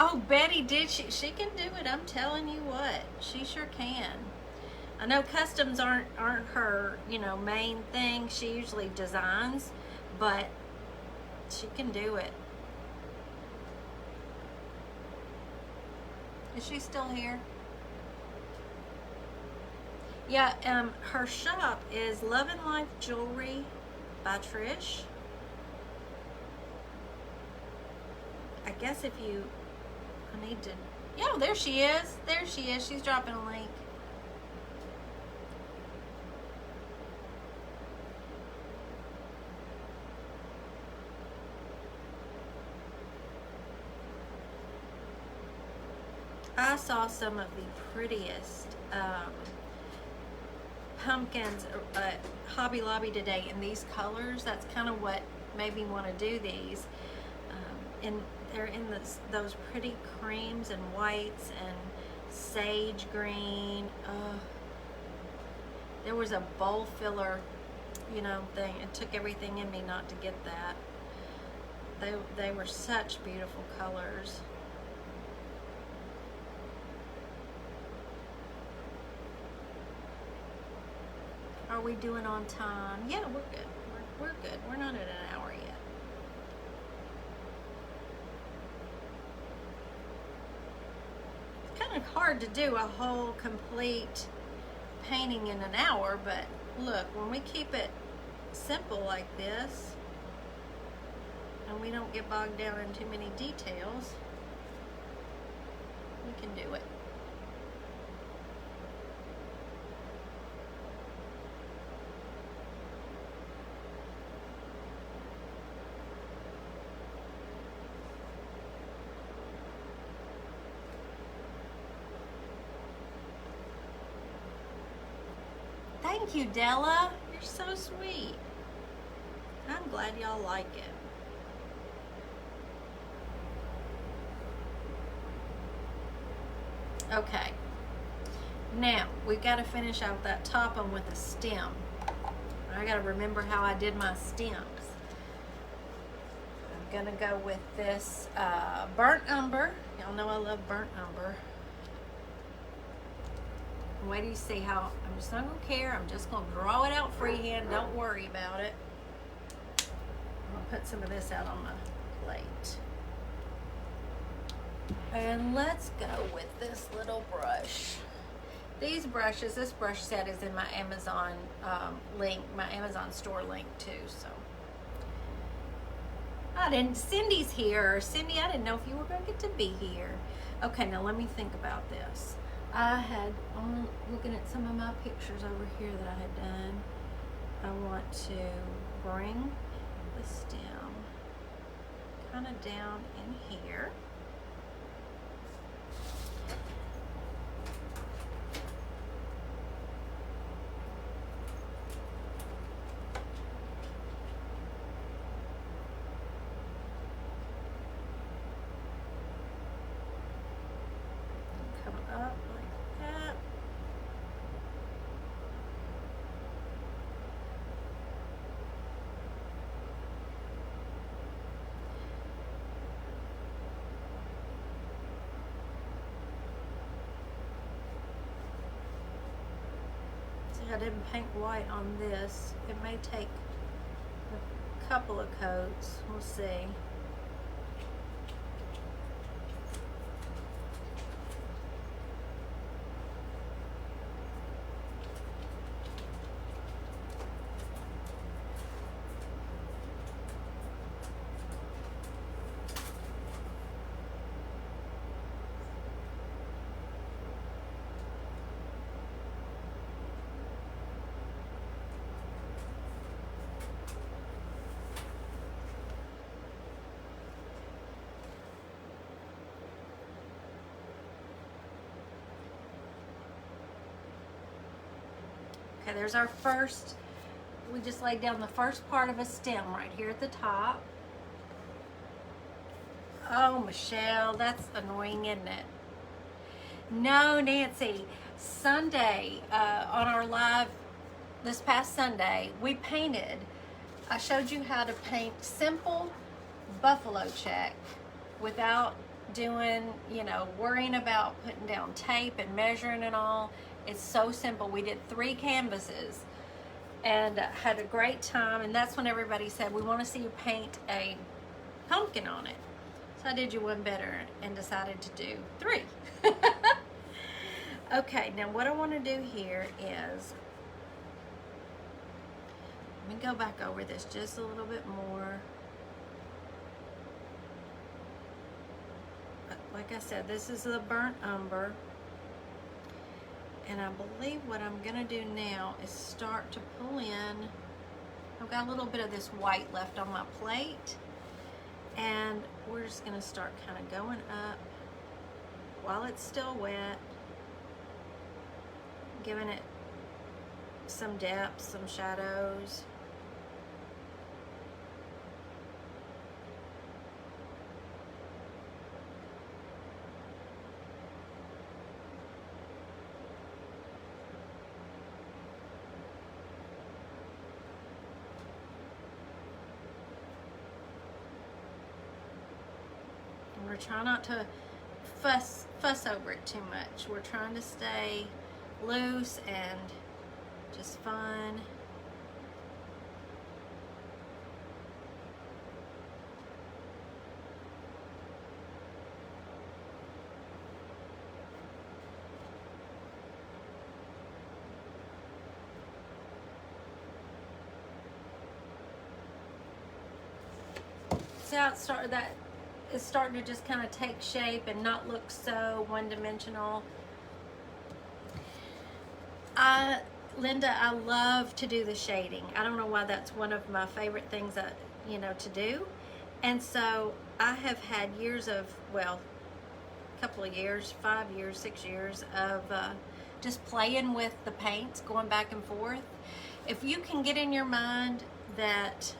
Oh, Betty did. She can do it. I'm telling you what. She sure can. I know customs aren't her, main thing. She usually designs, but she can do it. Is she still here? Yeah, her shop is Love and Life Jewelry by Trish. I guess if you I need to, yeah, there she is. There she is. She's dropping a link. I saw some of the prettiest pumpkins at Hobby Lobby today in these colors. That's kind of what made me want to do these. And they're in those pretty creams and whites and sage green. There was a bowl filler, you know, thing. It took everything in me not to get that. They were such beautiful colors. Are we doing on time? Yeah, we're good. We're good. We're not at an hour yet. It's kind of hard to do a whole complete painting in an hour, but look, when we keep it simple like this, and we don't get bogged down in too many details, we can do it. Thank you, Della. You're so sweet. I'm glad y'all like it. Okay. Now, we've got to finish out that top one with a stem. I got to remember how I did my stems. I'm going to go with this burnt umber. Y'all know I love burnt umber. Wait till you see how, I'm just not going to care. I'm just going to draw it out freehand. Don't worry about it. I'm going to put some of this out on my plate. And let's go with this little brush. These brushes, this brush set is in my Amazon link, my Amazon store link too, so. Cindy's here. Cindy, I didn't know if you were going to get to be here. Okay, now let me think about this. I'm looking at some of my pictures over here that I had done. I want to bring the stem kind of down in here. Come up like that. I didn't paint white on this. It may take a couple of coats. We'll see. Okay, there's our first, we just laid down the first part of a stem right here at the top. Oh, Michelle, that's annoying, isn't it? No, Nancy, Sunday, on our live this past Sunday, we painted, I showed you how to paint simple buffalo check without doing, you know, worrying about putting down tape and measuring and all. It's so simple. We did 3 canvases and had a great time, and that's when everybody said, we want to see you paint a pumpkin on it. So I did you one better and decided to do 3. Okay, now what I want to do here is, let me go back over this just a little bit more. Like I said, this is the burnt umber. And I believe what I'm gonna do now is start to pull in. I've got a little bit of this white left on my plate. And we're just gonna start kind of going up while it's still wet, giving it some depth, some shadows. We're trying not to fuss over it too much. We're trying to stay loose and just fun. See how it started, that it's starting to just kind of take shape and not look so one-dimensional. Linda, I love to do the shading. I don't know why that's one of my favorite things that, to do. And so I have had years of, well, a couple of years, 5 years, 6 years of just playing with the paints, going back and forth. If you can get in your mind that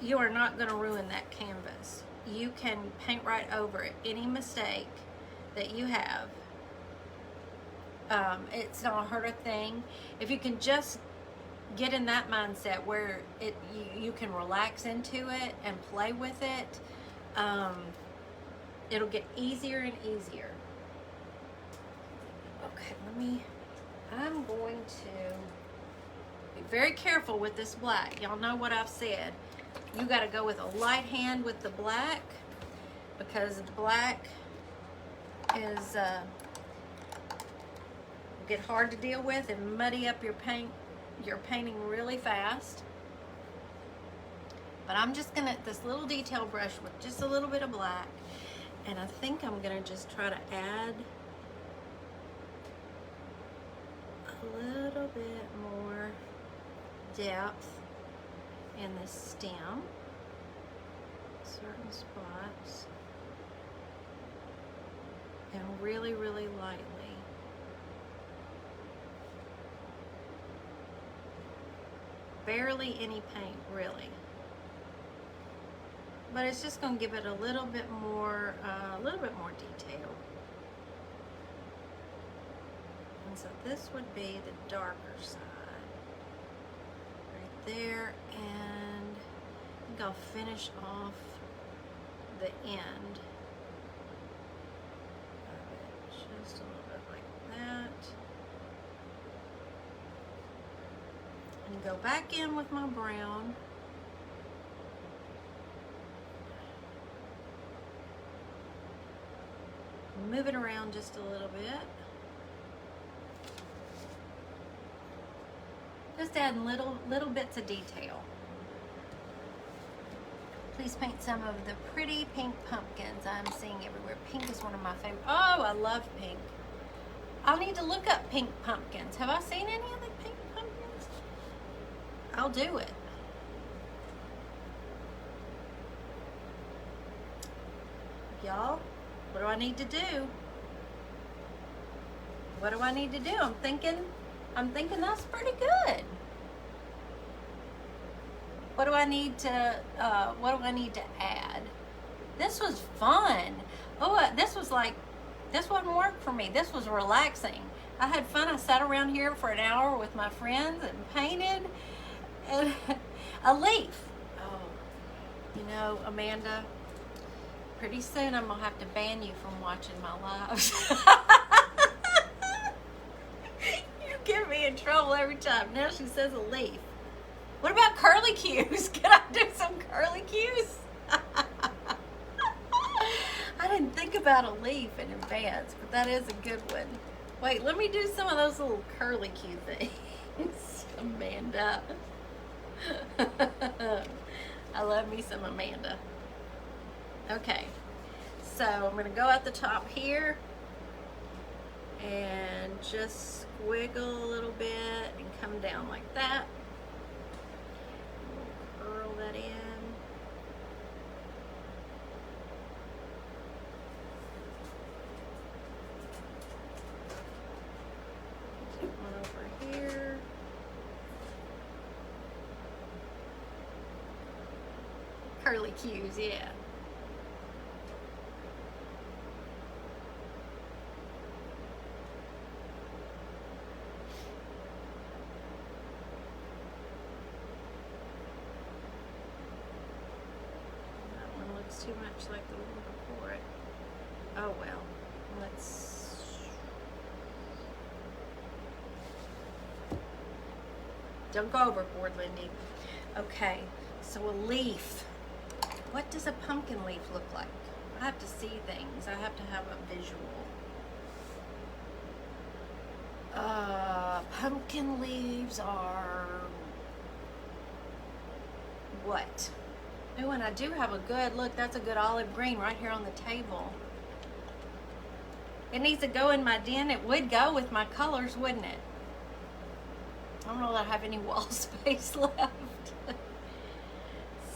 you are not going to ruin that canvas, you can paint right over it. Any mistake that you have, it's not hurt a thing. If you can just get in that mindset where you can relax into it and play with it, it'll get easier and easier. Okay, I'm going to be very careful with this black. Y'all know what I've said. You got to go with a light hand with the black, because the black is get hard to deal with and muddy up your painting really fast. But I'm just gonna, this little detail brush with just a little bit of black, and I think I'm gonna just try to add a little bit more depth in the stem, certain spots, and really, really lightly. Barely any paint, really. But it's just going to give it a little bit more detail. And so this would be the darker side. There, and I think I'll finish off the end of it just a little bit like that, and go back in with my brown. Move it around just a little bit. Just adding little bits of detail. Please paint some of the pretty pink pumpkins I'm seeing everywhere. Pink is one of my favorite. Oh, I love pink. I'll need to look up pink pumpkins. Have I seen any of the pink pumpkins? I'll do it. Y'all, what do I need to do? What do I need to do? I'm thinking that's pretty good. What do I need to add? This was fun. Oh, this wouldn't work for me. This was relaxing. I had fun. I sat around here for an hour with my friends and painted a leaf. Oh, Amanda, pretty soon I'm gonna have to ban you from watching my lives. Get me in trouble every time. Now she says a leaf. What about curly cues? Can I do some curly cues? I didn't think about a leaf in advance, but that is a good one. Wait, let me do some of those little curly cue things. Amanda. I love me some Amanda. Okay, so I'm going to go at the top here and just squiggle a little bit and come down like that. We'll curl that in. curly cues, yeah. Too much like the one before it. Oh well, let's don't go overboard, Lindy. Okay, so a leaf. What does a pumpkin leaf look like? I have to see things. I have to have a visual. Pumpkin leaves are what? Oh, and I do have a good, look, that's a good olive green right here on the table. It needs to go in my den. It would go with my colors, wouldn't it? I don't know that I have any wall space left.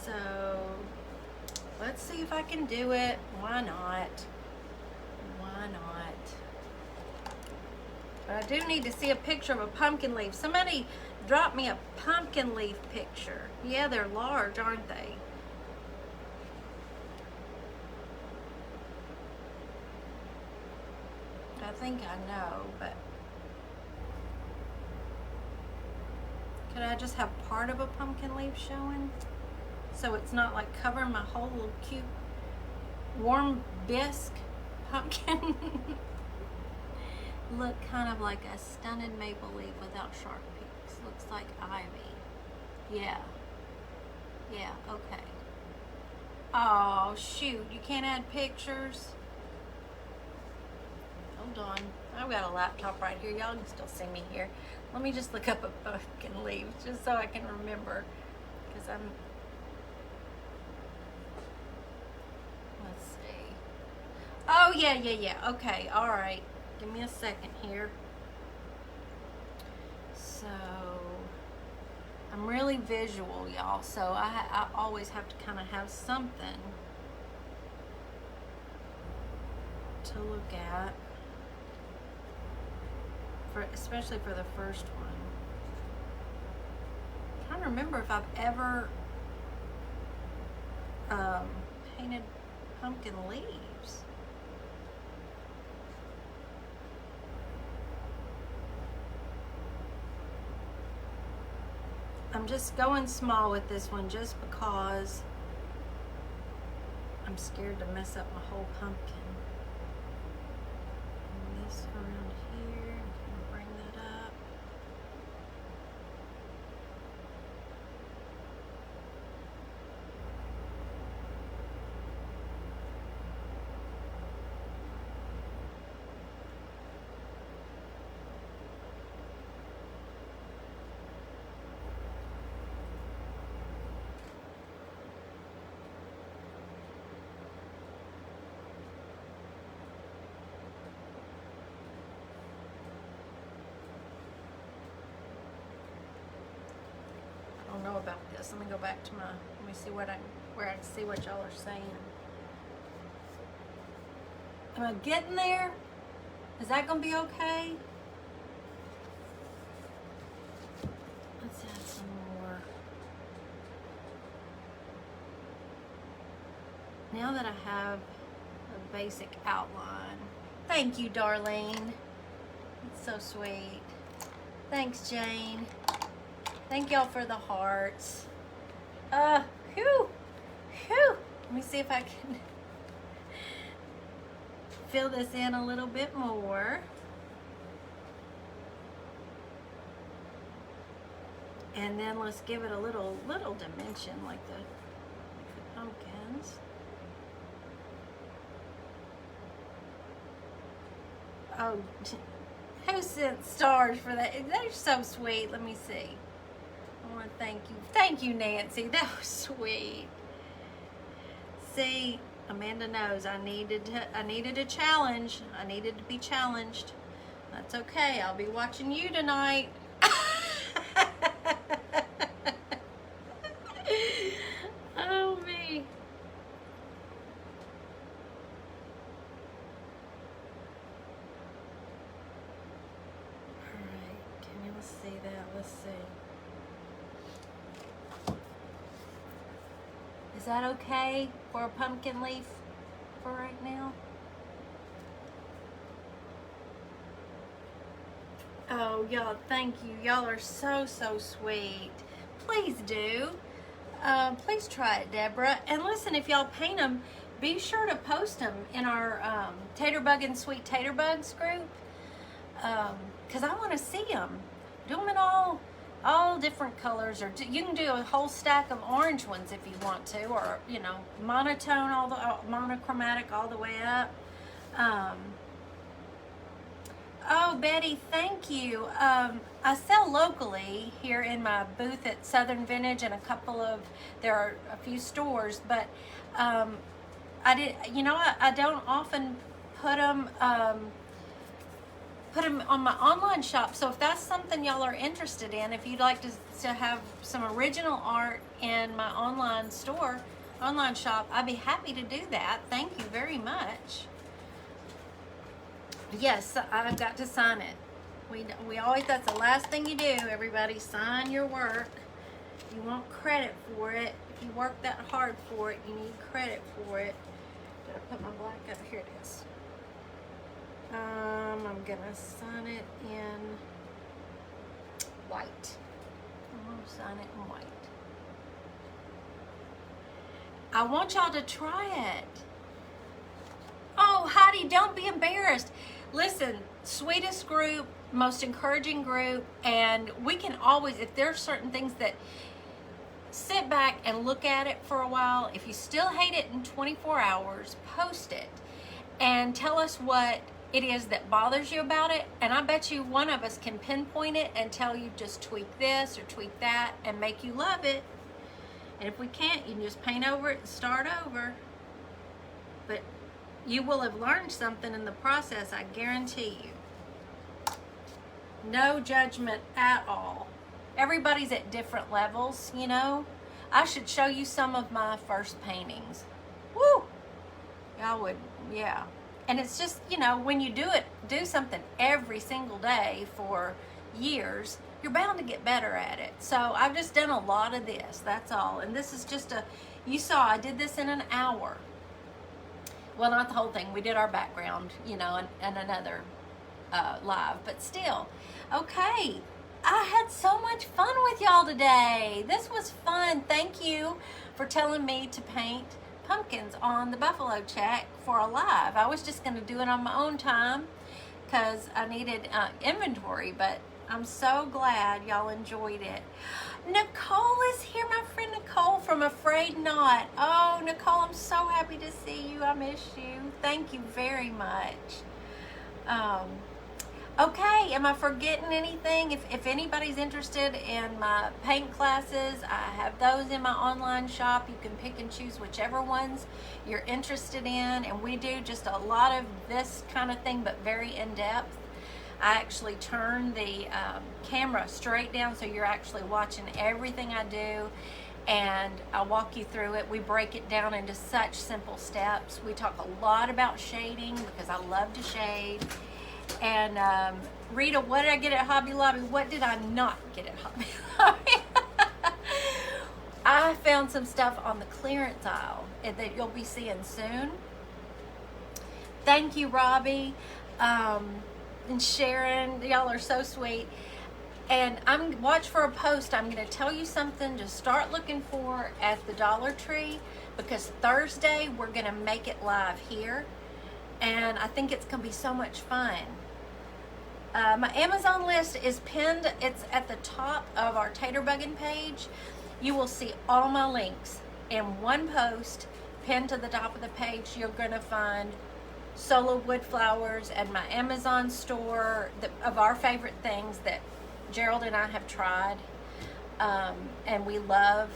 So, let's see if I can do it. Why not? Why not? But I do need to see a picture of a pumpkin leaf. Somebody drop me a pumpkin leaf picture. Yeah, they're large, aren't they? I think I know, but could I just have part of a pumpkin leaf showing? So it's not like covering my whole little cute warm bisque pumpkin. Look kind of like a stunted maple leaf without sharp peaks. Looks like ivy. Yeah. Yeah, okay. Oh, shoot. You can't add pictures? Hold on. I've got a laptop right here. Y'all can still see me here. Let me just look up a pumpkin leaf just so I can remember. Because let's see. Oh, yeah. Okay, all right. Give me a second here. So, I'm really visual, y'all. So, I always have to kind of have something to look at. Especially for the first one. I'm trying to remember if I've ever painted pumpkin leaves. I'm just going small with this one just because I'm scared to mess up my whole pumpkin. And this around here, I'm gonna bring that up. I don't know about this. Let me go back to my, let me see where I can see what y'all are saying. Am I getting there? Is that gonna be okay? Let's add some more. Now that I have a basic outline. Thank you, Darlene. It's so sweet. Thanks, Jane. Thank y'all for the hearts. Whew. Let me see if I can fill this in a little bit more. And then let's give it a little dimension like the pumpkins. Oh, who sent stars for that? They're so sweet. Let me see. I want to thank you. Thank you, Nancy. That was sweet. See, Amanda knows I needed a challenge. I needed to be challenged. That's okay. I'll be watching you tonight. Oh, me. All right. Can you see that? Let's see. Is that okay for a pumpkin leaf for right now? Oh, y'all, thank you. Y'all are so, so sweet. Please do. Please try it, Deborah. And listen, if y'all paint them, be sure to post them in our Tater Bug and Sweet Tater Bugs group, because I want to see them. Do them in all different colors, or you can do a whole stack of orange ones if you want to, or you know, monotone, monochromatic all the way up. Oh, Betty, thank you. I sell locally here in my booth at Southern Vintage, and there are a few stores, but I don't often put them on my online shop. So if that's something y'all are interested in, if you'd like to have some original art in my online shop, I'd be happy to do that. Thank you very much. Yes, I've got to sign it. We always, that's the last thing you do, everybody. Sign your work. You want credit for it. If you work that hard for it, you need credit for it. Did I put my black up? Here it is. I'm gonna sign it in white. I'm gonna sign it in white. I want y'all to try it. Oh, Heidi, don't be embarrassed. Listen, sweetest group, most encouraging group, and we can always, if there's certain things that, sit back and look at it for a while. If you still hate it in 24 hours, post it and tell us what it is that bothers you about it, and I bet you one of us can pinpoint it and tell you just tweak this or tweak that and make you love it. And if we can't, you can just paint over it and start over. But you will have learned something in the process, I guarantee you. No judgment at all. Everybody's at different levels, you know. I should show you some of my first paintings. Woo! Y'all would, yeah. And it's just, you know, when you do something every single day for years, you're bound to get better at it. So I've just done a lot of this, that's all. And this is just you saw I did this in an hour. Well, not the whole thing. We did our background, you know, and another live, but still. Okay, I had so much fun with y'all today. This was fun. Thank you for telling me to paint pumpkins on the buffalo check for a live. I was just going to do it on my own time because I needed inventory, but I'm so glad y'all enjoyed it. Nicole is here, my friend Nicole from Afraid Not. Oh, Nicole, I'm so happy to see you. I miss you. Thank you very much. Okay, am I forgetting anything? If anybody's interested in my paint classes, I have those in my online shop. You can pick and choose whichever ones you're interested in, and we do just a lot of this kind of thing, but very in-depth. I actually turn the camera straight down so you're actually watching everything I do, and I'll walk you through it. We break it down into such simple steps. We talk a lot about shading because I love to shade. And Rita, what did I get at Hobby Lobby? What did I not get at Hobby Lobby? I found some stuff on the clearance aisle that you'll be seeing soon. Thank you, Robbie. And Sharon, y'all are so sweet. And watch for a post. I'm going to tell you something to start looking for at the Dollar Tree, because Thursday we're going to make it live here, and I think it's going to be so much fun. My Amazon list is pinned. It's at the top of our Tater Buggin' page. You will see all my links in one post pinned to the top of the page. You're going to find Solo Wood Flowers and my Amazon store of our favorite things that Gerald and I have tried and we love.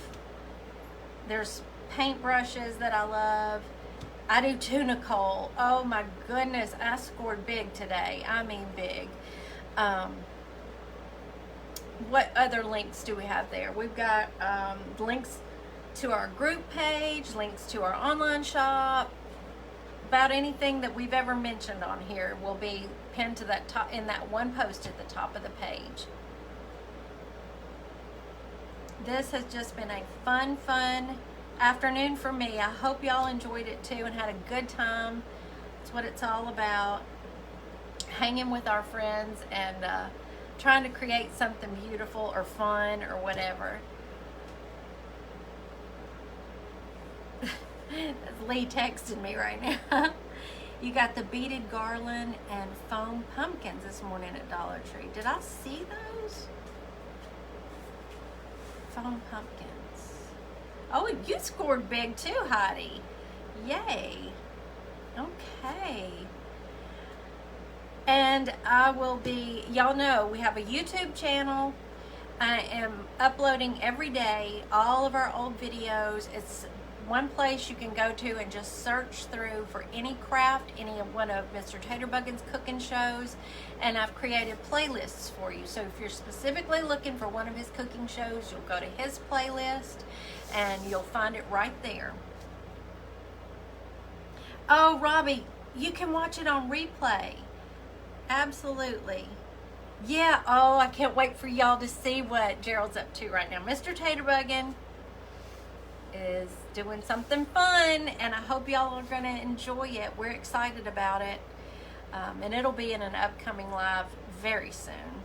There's paintbrushes that I love. I do too, Nicole. Oh my goodness, I scored big today. I mean big. What other links do we have there? We've got links to our group page, links to our online shop. About anything that we've ever mentioned on here will be pinned to that top in that one post at the top of the page. This has just been a fun afternoon for me. I hope y'all enjoyed it too and had a good time. That's what it's all about. Hanging with our friends and trying to create something beautiful or fun or whatever. That's Lee texting me right now. You got the beaded garland and foam pumpkins this morning at Dollar Tree. Did I see those? Foam pumpkins. Oh, you scored big too, Heidi. Yay. Okay. And I will be, y'all know, we have a YouTube channel. I am uploading every day all of our old videos. It's one place you can go to and just search through for any craft, any of one of Mr. Taterbuggin's cooking shows, and I've created playlists for you. So if you're specifically looking for one of his cooking shows, you'll go to his playlist and you'll find it right there. Oh, Robbie, you can watch it on replay. Absolutely. Yeah, oh, I can't wait for y'all to see what Gerald's up to right now. Mr. Taterbuggin is doing something fun, and I hope y'all are going to enjoy it. We're excited about it, and it'll be in an upcoming live very soon.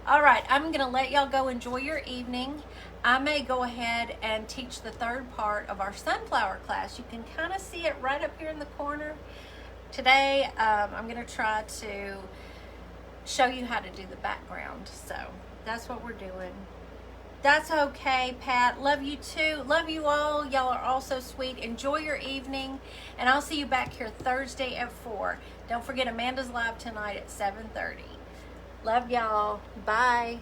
All right, I'm going to let y'all go enjoy your evening. I may go ahead and teach the third part of our sunflower class. You can kind of see it right up here in the corner. Today, I'm going to try to show you how to do the background. So that's what we're doing. That's okay, Pat. Love you too. Love you all. Y'all are all so sweet. Enjoy your evening. And I'll see you back here Thursday at 4. Don't forget Amanda's live tonight at 7:30. Love y'all. Bye.